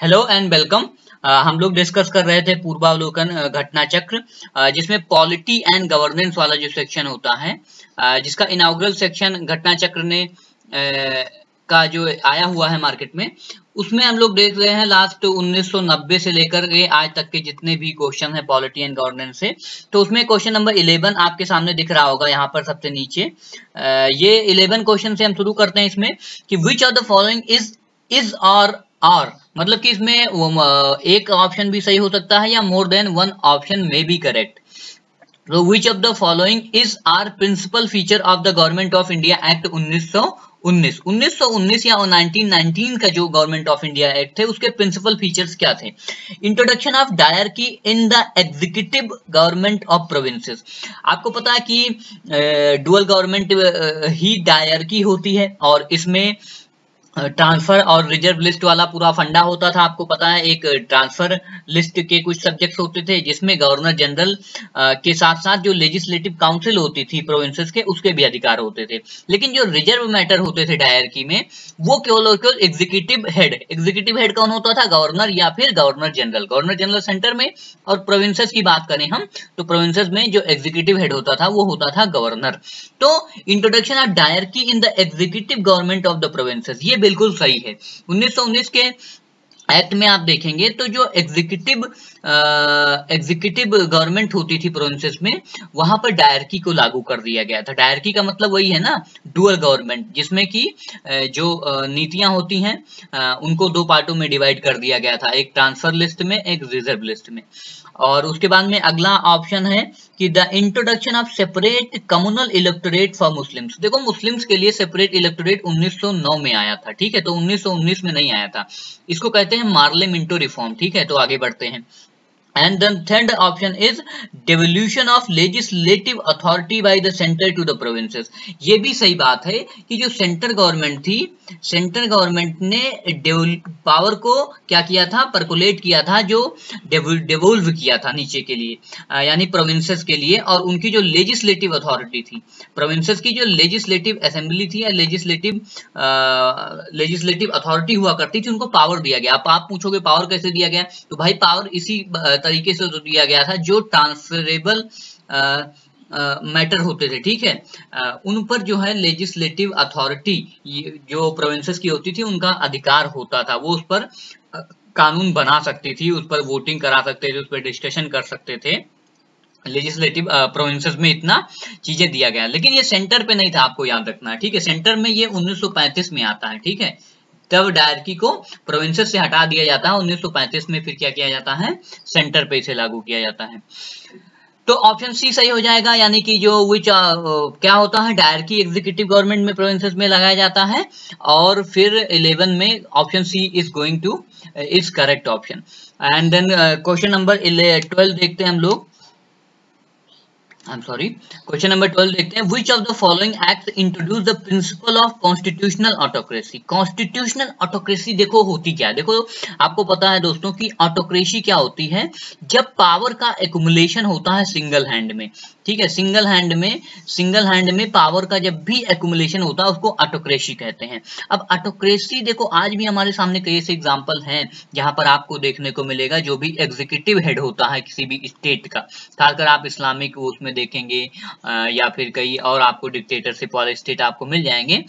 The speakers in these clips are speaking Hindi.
Hello and welcome. हम लोग डिस्कस कर रहे थे पूर्वावलोकन घटना चक्र, जिसमें पॉलिटी एंड गवर्नेंस वाला जो सेक्शन होता है, जिसका इनाउगुरल सेक्शन घटना चक्र ने का जो आया हुआ है मार्केट में, उसमें हम लोग देख रहे हैं लास्ट 1990 से लेकर के आज तक के जितने भी क्वेश्चन है पॉलिटी एंड गवर्नेंस से। तो उसमें क्वेश्चन नंबर 11 आपके सामने दिख रहा होगा यहाँ पर सबसे नीचे। ये 11 क्वेश्चन से हम शुरू करते हैं इसमें कि विच ऑफ द फॉलोइंग इज और मतलब कि इसमें एक ऑप्शन भी सही हो सकता है या मोर देन वन ऑप्शन में बी करेक्ट। तो which of the following is are principal feature of the government of India act 1919 या 1919 का जो गवर्नमेंट ऑफ इंडिया एक्ट थे उसके प्रिंसिपल फीचर्स क्या थे। Introduction of dyarchy in the executive government of provinces. आपको पता है कि डुअल गवर्नमेंट ही डायरकी होती है और इसमें ट्रांसफर और रिजर्व लिस्ट वाला पूरा फंडा होता था। आपको पता है एक ट्रांसफर लिस्ट के कुछ सब्जेक्ट्स होते थे जिसमें गवर्नर जनरल के साथ साथ जो लेजिस्लेटिव काउंसिल होती थी प्रोविंसेस के उसके भी अधिकार होते थे। लेकिन जो रिजर्व मैटर होते थे डायरकी में वो केवल एग्जीक्यूटिव हेड कौन होता था, गवर्नर या फिर governor general. Governor general centre में और प्रोविंसेस की बात करें हम तो प्रोविंसेस में जो एग्जीक्यूटिव हेड होता था वो होता था गवर्नर। तो introduction of dyarchy in the executive government of the provinces ये बिल्कुल सही है। 1919 के एक्ट में आप देखेंगे तो जो एग्जीक्यूटिव गवर्नमेंट होती थी प्रोविंसेस में वहां पर डायरकी को लागू कर दिया गया था। डायरकी का मतलब वही है ना, डुअल गवर्नमेंट, जिसमें कि जो नीतियां होती हैं उनको दो पार्टों में डिवाइड कर दिया गया था, एक ट्रांसफर लिस्ट में एक रिजर्व लिस्ट में। और उसके बाद में अगला ऑप्शन है कि the introduction of separate communal electorate for Muslims. देखो मुस्लिम्स के लिए सेपरेट इलेक्टोरेट 1909 में आया था, ठीक है, तो 1919 में नहीं आया था। इसको कहते हैं मार्ले मिंटो रिफॉर्म, ठीक है। तो आगे बढ़ते हैं। And the third option is devolution of legislative authority by the center to the provinces। ये भी सही बात है कि जो सेंटर गवर्नमेंट थी, सेंटर गवर्नमेंट ने पावर को क्या किया था, परकोलेट किया था, जो डेवोल्व किया था नीचे के लिए, यानी प्रोविंसेस के लिए। और उनकी जो लेजिस्लेटिव अथॉरिटी थी, प्रोविंसेस की जो लेजिस्लेटिव असेंबली थी या लेजिस्लेटिव अथॉरिटी हुआ करती थी, उनको पावर दिया गया। अब आप पूछोगे पावर कैसे दिया गया, तो भाई पावर इसी तरीके से तो दिया गया था जो ट्रांसफरेबल मैटर होते थे, ठीक है, उन पर जो है लेजिस्लेटिव अथॉरिटी जो प्रोविंसेस की होती थी उनका अधिकार होता था। वो उस पर कानून बना सकती थी, उस पर वोटिंग करा सकते थे, उस पर डिस्कशन कर सकते थे। लेजिस्लेटिव प्रोविंसेस में इतना चीजें दिया गया, लेकिन ये सेंटर पे नहीं था, आपको याद रखना है, ठीक है। सेंटर में ये 1935 में आता है, ठीक है। तब डायरकी को प्रोविंसेस से हटा दिया जाता है, 1935 में फिर क्या किया जाता है, सेंटर पे इसे लागू किया जाता है। तो ऑप्शन सी सही हो जाएगा, यानी कि जो क्या होता है, डायरकी एग्जीक्यूटिव गवर्नमेंट में प्रोविंसेस में लगाया जाता है। और फिर 11 में option C is going to is correct option. And then question number 12 देखते हैं हम लोग। क्वेश्चन नंबर 12 देखते हैं। विच of the following act introduce the principle of constitutional autocracy. Constitutional autocracy देखो होती क्या है। देखो आपको पता है दोस्तों कि ऑटोक्रेसी क्या होती है, जब पावर का एक्युमुलेशन होता है सिंगल हैंड में, ठीक है। सिंगल हैंड में पावर का जब भी एक्युमुलेशन होता है उसको ऑटोक्रेसी कहते हैं। अब ऑटोक्रेसी देखो आज भी हमारे सामने कई ऐसे एग्जांपल हैं जहां पर आपको देखने को मिलेगा जो भी एग्जीक्यूटिव हेड होता है किसी भी स्टेट का, खासकर आप इस्लामिक उसमें देखेंगे या फिर कई और आपको डिक्टेटरशिप वाले स्टेट आपको मिल जाएंगे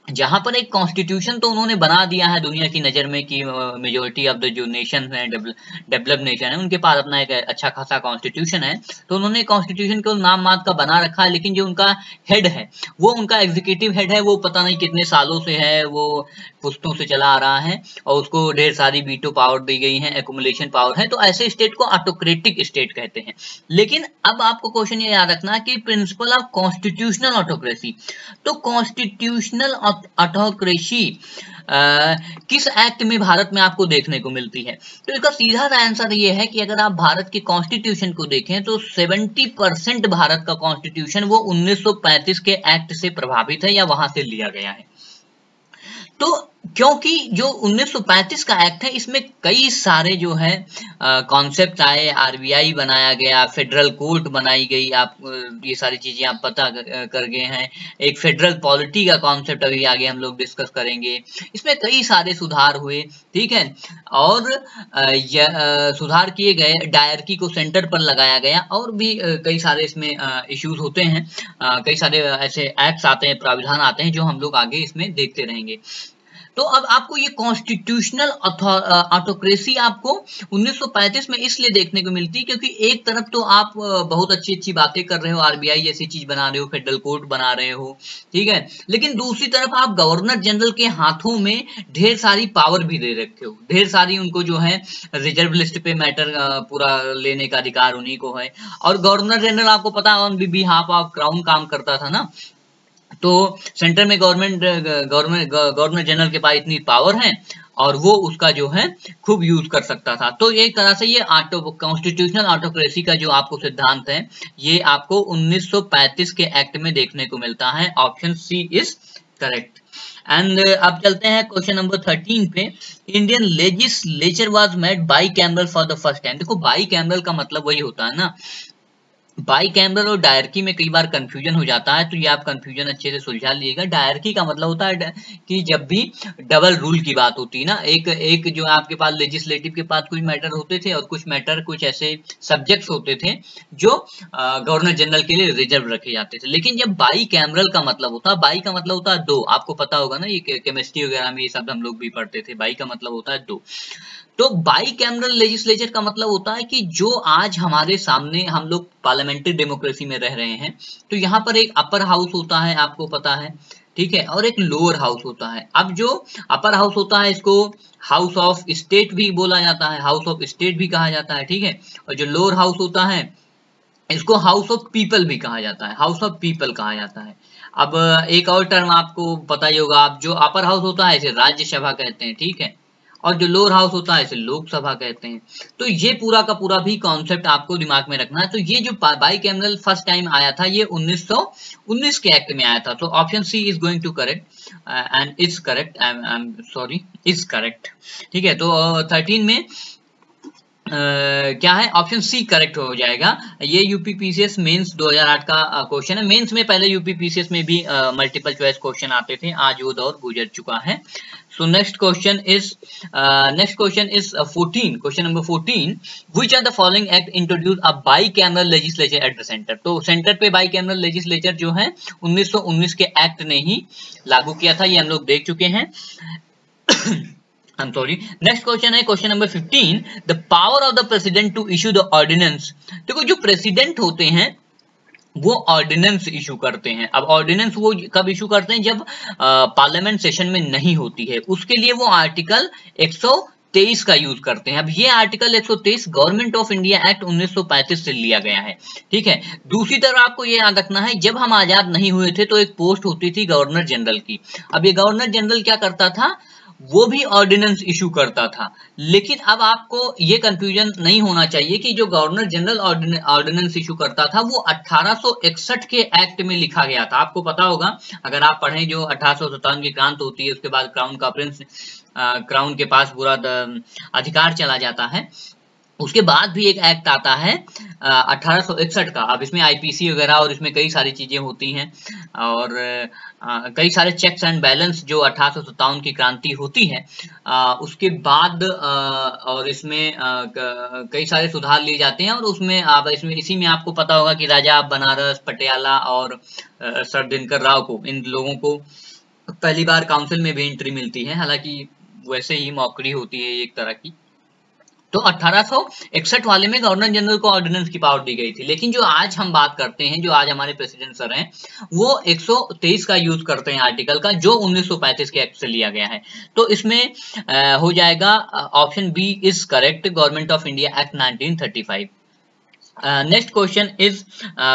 जहां पर एक कॉन्स्टिट्यूशन तो उन्होंने बना दिया है दुनिया की नजर में कि मेजोरिटी ऑफ द जो नेशन है, डेवलप्ड नेशन है, उनके पास अपना एक अच्छा खासा कॉन्स्टिट्यूशन है। तो उन्होंने कॉन्स्टिट्यूशन को नाम मात्र का बना रखा है, लेकिन जो उनका हेड है वो उनका एग्जीक्यूटिव हेड है, वो पता नहीं कितने सालों से है, वो पुश्तों से चला आ रहा है और उसको ढेर सारी वीटो पावर दी गई है, एक्युमुलेशन पावर है। तो ऐसे स्टेट को ऑटोक्रेटिक स्टेट कहते हैं। लेकिन अब आपको क्वेश्चन ये याद रखना कि प्रिंसिपल ऑफ कॉन्स्टिट्यूशनल ऑटोक्रेसी, तो कॉन्स्टिट्यूशनल ऑटोक्रेसी किस एक्ट में भारत में आपको देखने को मिलती है। तो इसका सीधा सा आंसर ये है कि अगर आप भारत के कॉन्स्टिट्यूशन को देखें तो 70% भारत का कॉन्स्टिट्यूशन वो 1935 के एक्ट से प्रभावित है या वहां से लिया गया है। तो क्योंकि जो 1935 का एक्ट है इसमें कई सारे जो है कॉन्सेप्ट आए, आरबीआई बनाया गया, फेडरल कोर्ट बनाई गई, आप ये सारी चीजें आप पता कर गए हैं। एक फेडरल पॉलिटी का कॉन्सेप्ट अभी आगे हम लोग डिस्कस करेंगे। इसमें कई सारे सुधार हुए, ठीक है, और सुधार किए गए, डायरकी को सेंटर पर लगाया गया, और भी कई सारे इसमें इश्यूज होते हैं, कई सारे ऐसे एक्ट्स आते हैं, प्राविधान आते हैं जो हम लोग आगे इसमें देखते रहेंगे। तो अब आपको ये कॉन्स्टिट्यूशनल ऑटोक्रेसी आपको 1935 में इसलिए देखने को मिलती है क्योंकि एक तरफ तो आप बहुत अच्छी अच्छी बातें कर रहे हो, आरबीआई जैसी चीज बना रहे हो, फेडरल कोर्ट बना रहे हो, ठीक है, लेकिन दूसरी तरफ आप गवर्नर जनरल के हाथों में ढेर सारी पावर भी दे रखे हो, ढेर सारी उनको जो है रिजर्व लिस्ट पे मैटर पूरा लेने का अधिकार उन्हीं को है। और गवर्नर जनरल आपको पता है ऑन बिहाफ ऑफ क्राउन काम करता था ना, तो सेंटर में गवर्नर जनरल के पास इतनी पावर है और वो उसका जो है खूब यूज कर सकता था। तो एक तरह से ये कॉन्स्टिट्यूशनल ऑटोक्रेसी का जो आपको सिद्धांत है ये आपको 1935 के एक्ट में देखने को मिलता है। Option C is correct. And अब चलते हैं क्वेश्चन नंबर 13 पे। Indian legislature was made bicameral for the first time. देखो बाई कैमरल का मतलब वही होता है ना, बाई कैमरल और डायरकी में कई बार कंफ्यूजन हो जाता है, तो ये आप कंफ्यूजन अच्छे से सुलझा लीजिएगा। डायरकी का मतलब होता है कि जब भी डबल रूल की बात होती है ना, एक जो आपके पास लेजिस्लेटिव के पास कुछ मैटर होते थे और कुछ ऐसे सब्जेक्ट्स होते थे जो गवर्नर जनरल के लिए रिजर्व रखे जाते थे। लेकिन जब बाई कैमरल का मतलब होता है, बाई का मतलब होता है दो, आपको पता होगा ना, ये केमिस्ट्री वगैरह में ये शब्द हम लोग भी पढ़ते थे, बाई का मतलब होता है दो। तो बाई कैमरल लेजिस्लेचर का मतलब होता है कि जो आज हमारे सामने, हम लोग पार्लियामेंट्री डेमोक्रेसी में रह रहे हैं, तो यहाँ पर एक अपर हाउस होता है, आपको पता है, ठीक है, और एक लोअर हाउस होता है। अब जो अपर हाउस होता है इसको हाउस ऑफ स्टेट भी बोला जाता है, हाउस ऑफ स्टेट भी कहा जाता है, ठीक है, और जो लोअर हाउस होता है इसको हाउस ऑफ पीपल भी कहा जाता है, हाउस ऑफ पीपल कहा जाता है। अब एक और टर्म आपको पता ही होगा, आप जो अपर हाउस होता है इसे राज्यसभा कहते हैं, ठीक है, और जो लोअर हाउस होता है इसे लोकसभा कहते हैं। तो ये पूरा का पूरा भी कॉन्सेप्ट आपको दिमाग में रखना है। तो ये जो बाई कैमरल फर्स्ट टाइम आया था ये 1919 के एक्ट में आया था। तो option C is going to correct and is correct, I am sorry, is correct, ठीक है। तो 13 में क्या है, ऑप्शन सी करेक्ट हो जाएगा। ये यूपीपीसीएस मेंस 2008 का क्वेश्चन है। मेंस में पहले यूपीपीसीएस में भी मल्टीपल चॉइस क्वेश्चन आते थे, आज वो दौर गुजर चुका है। So next question is 14, question number 14, which are the following act introduce a bicameral legislature at the centre. तो सेंटर पे बाई कैमरल लेजिस्लेचर जो है 1919 के एक्ट ने ही लागू किया था, ये हम लोग देख चुके हैं। I'm sorry. नेक्स्ट क्वेश्चन है question number 15, the power of the president to issue the ordinance. देखो जो प्रेसिडेंट होते हैं वो ऑर्डिनेंस इशू करते हैं। अब ऑर्डिनेंस वो कब इशू करते हैं, जब पार्लियामेंट सेशन में नहीं होती है, उसके लिए वो आर्टिकल 123 का यूज करते हैं। अब ये article 123 government of India act 1935 से लिया गया है, ठीक है। दूसरी तरफ आपको ये याद रखना है, जब हम आजाद नहीं हुए थे तो एक पोस्ट होती थी गवर्नर जनरल की। अब ये गवर्नर जनरल क्या करता था, वो भी ऑर्डिनेंस इशू करता था। लेकिन अब आपको ये कंफ्यूजन नहीं होना चाहिए कि जो गवर्नर जनरल ऑर्डिनेंस इशू करता था वो 1861 के एक्ट में लिखा गया था। आपको पता होगा, अगर आप पढ़ें, जो 1857 की क्रांति होती है उसके बाद क्राउन का प्रिंस, क्राउन के पास पूरा अधिकार चला जाता है, उसके बाद भी एक एक्ट आता है 1861 का। अब इसमें आईपीसी वगैरह और इसमें कई सारी चीजें होती हैं और कई सारे चेक्स एंड बैलेंस जो 1857 की क्रांति होती है उसके बाद और इसमें कई सारे सुधार लिए जाते हैं। और उसमें आप इसी में आपको पता होगा कि राजा बनारस, पटियाला और सर दिनकर राव को, इन लोगों को पहली बार काउंसिल में भी एंट्री मिलती है, हालांकि वैसे ही मौकरी होती है एक तरह की। तो 1861 वाले में गवर्नर जनरल को ऑर्डिनेंस की पावर दी गई थी। लेकिन जो आज हम बात करते हैं, जो आज हमारे प्रेसिडेंट सर हैं, वो 123 का यूज करते हैं आर्टिकल का, जो 1935 के एक्ट से लिया गया है। तो इसमें हो जाएगा option B is correct, government of India act 1935। Next question is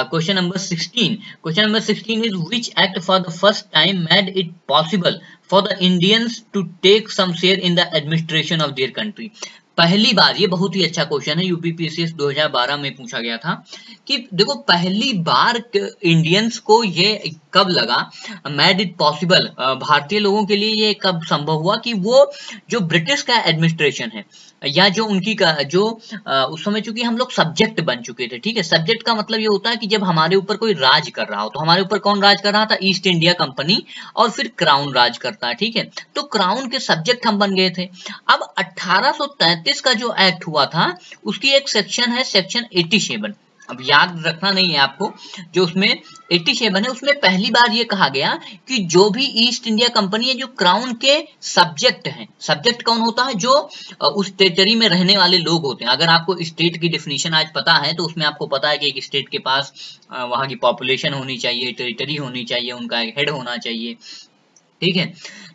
question number 16. Question number 16 is which act for the first time made it possible for the Indians to take some share in the administration of their country. पहली बार, ये बहुत ही अच्छा क्वेश्चन है, यूपीपीसीएस 2012 में पूछा गया था कि देखो पहली बार इंडियंस को ये कब लगा, मेड इट पॉसिबल, भारतीय लोगों के लिए ये कब संभव हुआ कि वो जो ब्रिटिश का एडमिनिस्ट्रेशन है या जो उनकी का जो उस समय चूंकि हम लोग सब्जेक्ट बन चुके थे, ठीक है, सब्जेक्ट का मतलब ये होता है कि जब हमारे ऊपर कोई राज कर रहा हो, तो हमारे ऊपर कौन राज कर रहा था, ईस्ट इंडिया कंपनी, और फिर क्राउन राज करता है, ठीक है, तो क्राउन के सब्जेक्ट हम बन गए थे। अब 1833 का जो एक्ट हुआ था उसकी एक सेक्शन है, सेक्शन 87, अब याद रखना नहीं है आपको, जो उसमें 87 है, उसमें पहली बार ये कहा गया कि जो भी ईस्ट इंडिया कंपनी है, जो क्राउन के सब्जेक्ट हैं, सब्जेक्ट कौन होता है, जो उस टेरिटरी में रहने वाले लोग होते हैं। अगर आपको स्टेट की डिफिनीशन आज पता है तो उसमें आपको पता है कि एक स्टेट के पास वहां की पॉपुलेशन होनी चाहिए, टेरिटरी होनी चाहिए, उनका एक हेड होना चाहिए, ठीक है।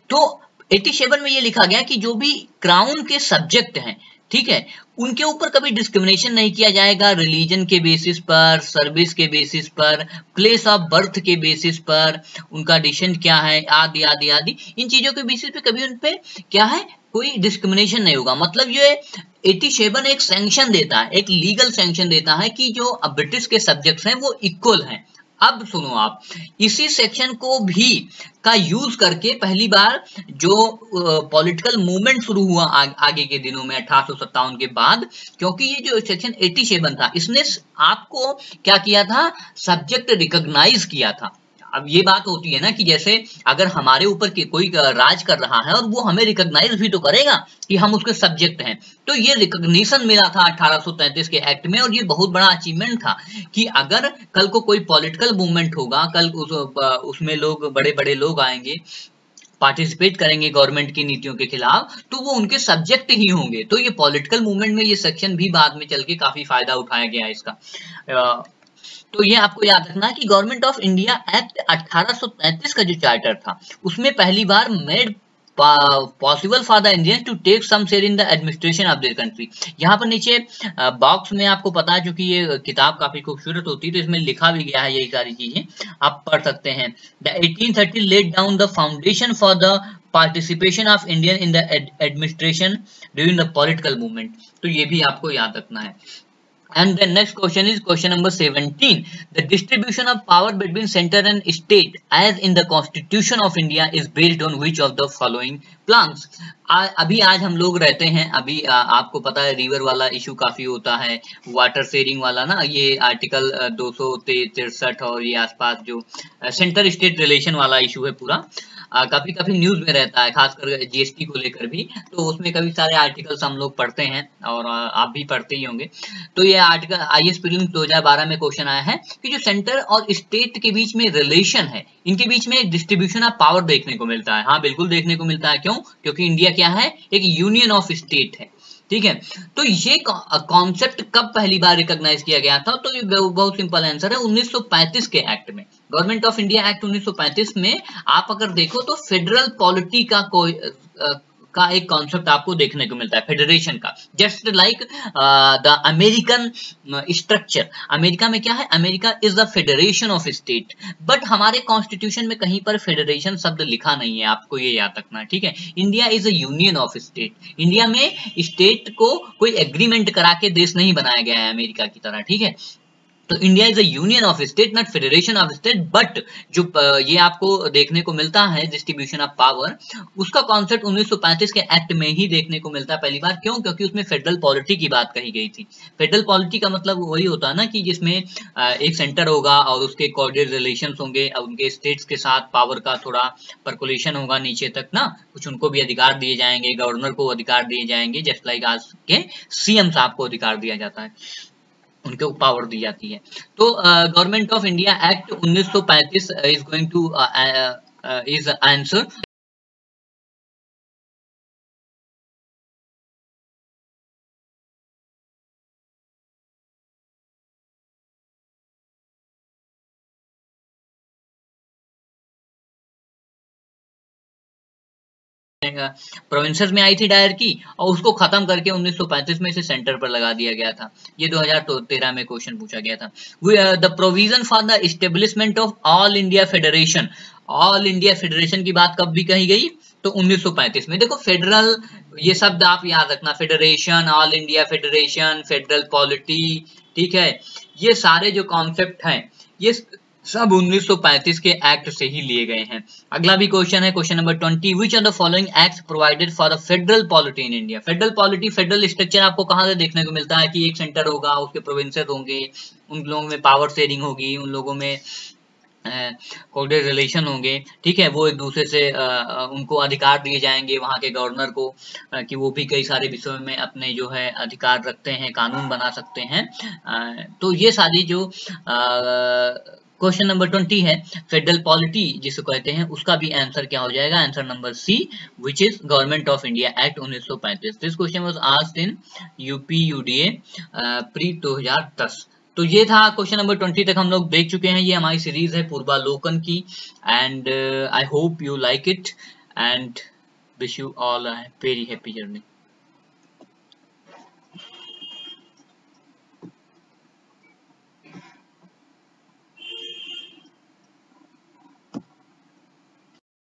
तो 87 में ये लिखा गया कि जो भी क्राउन के सब्जेक्ट हैं, ठीक है, उनके ऊपर कभी डिस्क्रिमिनेशन नहीं किया जाएगा, रिलीजन के बेसिस पर, सर्विस के बेसिस पर, प्लेस ऑफ बर्थ के बेसिस पर, उनका डिसेंट क्या है, आदि आदि आदि, इन चीजों के बेसिस पे कभी उनपे क्या है, कोई डिस्क्रिमिनेशन नहीं होगा। मतलब ये 87 एक सैंक्शन देता है, एक लीगल सैंक्शन देता है कि जो ब्रिटिश के सब्जेक्ट्स हैं वो इक्वल हैं। अब सुनो आप, इसी सेक्शन को भी का यूज करके पहली बार जो पॉलिटिकल मूवमेंट शुरू हुआ आगे के दिनों में 1857 के बाद, क्योंकि ये जो सेक्शन 87 था इसने आपको क्या किया था, सब्जेक्ट रिकॉग्नाइज किया था। अब ये बात होती है ना कि जैसे अगर हमारे ऊपर कोई राज कर रहा है और वो हमें रिकॉग्नाइज भी तो करेगा कि हम उसके सब्जेक्ट हैं, तो ये रिकॉग्निशन मिला था 1833 के एक्ट में, और ये बहुत बड़ा अचीवमेंट था कि अगर कल को कोई पॉलिटिकल मूवमेंट होगा, कल उसमें लोग, बड़े बड़े लोग आएंगे, पार्टिसिपेट करेंगे गवर्नमेंट की नीतियों के खिलाफ, तो वो उनके सब्जेक्ट ही होंगे। तो ये पॉलिटिकल मूवमेंट में ये सेक्शन भी बाद में चल के काफी फायदा उठाया गया है इसका। तो ये आपको याद रखना है कि गवर्नमेंट ऑफ इंडिया एक्ट 1833 का जो चार्टर था उसमें पहली बार made possible for the Indians to take some share in the administration of their country. यहाँ पर नीचे बॉक्स में आपको पता है, क्योंकि ये किताब काफी खूबसूरत होती है तो इसमें लिखा भी गया है, यही सारी चीजें आप पढ़ सकते हैं। The 1830 laid down the foundation for the participation of Indian in the administration during the political movement. तो ये भी आपको याद रखना है। And the next question is question number 17. The distribution of power between center and state as in the Constitution of India is based on which of the following plans? अभी आज हम लोग रहते हैं, अभी आपको पता है रिवर वाला इशू काफी होता है, वाटर शेयरिंग वाला ना, ये आर्टिकल 263 और ये आसपास जो सेंटर स्टेट रिलेशन वाला इशू है पूरा, काफी न्यूज में रहता है, खासकर जीएसटी को लेकर भी। तो उसमें कभी सारे आर्टिकल्स हम लोग पढ़ते हैं और आप भी पढ़ते ही होंगे। तो ये आर्टिकल आईएएस प्रीलिम्स 2012 में क्वेश्चन आया है कि जो सेंटर और स्टेट के बीच में रिलेशन है, इनके बीच में डिस्ट्रीब्यूशन ऑफ पावर देखने को मिलता है। हाँ बिल्कुल देखने को मिलता है। क्यों? क्योंकि इंडिया क्या है, एक यूनियन ऑफ स्टेट है, ठीक है। तो ये कॉन्सेप्ट कब पहली बार रिकॉग्नाइज किया गया था? तो ये बहुत सिंपल आंसर है, 1935 के एक्ट में, गवर्नमेंट ऑफ इंडिया एक्ट 1935 में। आप अगर देखो तो फेडरल पॉलिटी का एक कॉन्सेप्ट आपको देखने को मिलता है, फेडरेशन का, just like the American structure. America में क्या है, America is the federation of state, but हमारे कॉन्स्टिट्यूशन में कहीं पर फेडरेशन शब्द लिखा नहीं है, आपको ये याद रखना है, ठीक है। India is a union of state. India में स्टेट को कोई एग्रीमेंट करा के देश नहीं बनाया गया है अमेरिका की तरह, ठीक है। तो India is a union of state, not federation of state. But जो ये आपको देखने को मिलता है डिस्ट्रीब्यूशन ऑफ पावर, उसका कॉन्सेप्ट 1935 के एक्ट में ही देखने को मिलता है पहली बार। क्यों? क्योंकि उसमें फेडरल पॉलिटी की बात कही गई थी। फेडरल पॉलिटी का मतलब वही होता है ना कि जिसमें एक सेंटर होगा और उसके कोऑर्डिनेट रिलेशंस होंगे, उनके स्टेट्स के साथ पावर का थोड़ा पर्कुलेशन होगा नीचे तक ना, कुछ उनको भी अधिकार दिए जाएंगे, गवर्नर को अधिकार दिए जाएंगे, जस्ट लाइक आज के सीएम साहब को अधिकार दिया जाता है, उनको पावर दी जाती है। तो government of India act 1935 is going to is answer. Provinces में आई थी और उसको खत्म करके 1935 में इसे सेंटर पर लगा दिया गया था। ये 2013 में क्वेश्चन पूछा गया था। The provision for the establishment of all India federation. All India federation की बात कब भी कही गई? तो 1935 में। देखो फेडरल, ये शब्द आप याद रखना, federation, all India federation, federal polity, ठीक है, ये सारे जो कॉन्सेप्ट हैं ये सब 1935 के एक्ट से ही लिए गए हैं। अगला भी क्वेश्चन है, question number 20, which are the following acts provided for the federal polity in India. Federal polity, federal structure आपको कहाँ से देखने को मिलता है कि एक सेंटर होगा, उसके प्रोविंसेस होंगे, उन लोगों में पावर शेयरिंग होगी, उन लोगों में कोऑर्डिनेट रिलेशन होंगे, ठीक है, वो एक दूसरे से उनको अधिकार दिए जाएंगे वहां के गवर्नर को, कि वो भी कई सारे विषयों में अपने जो है अधिकार रखते हैं, कानून बना सकते हैं। तो ये सारी जो क्वेश्चन नंबर 20 है, फेडरल पॉलिटी जिसको कहते हैं, उसका भी आंसर क्या हो जाएगा, answer number C, which is government of India act 1935। This question was asked in UP UDA pre 2010। तो ये था क्वेश्चन नंबर 20 तक हम लोग देख चुके हैं। ये हमारी सीरीज है पूर्वालोकन की, and I hope you like it and wish you all a very happy journey.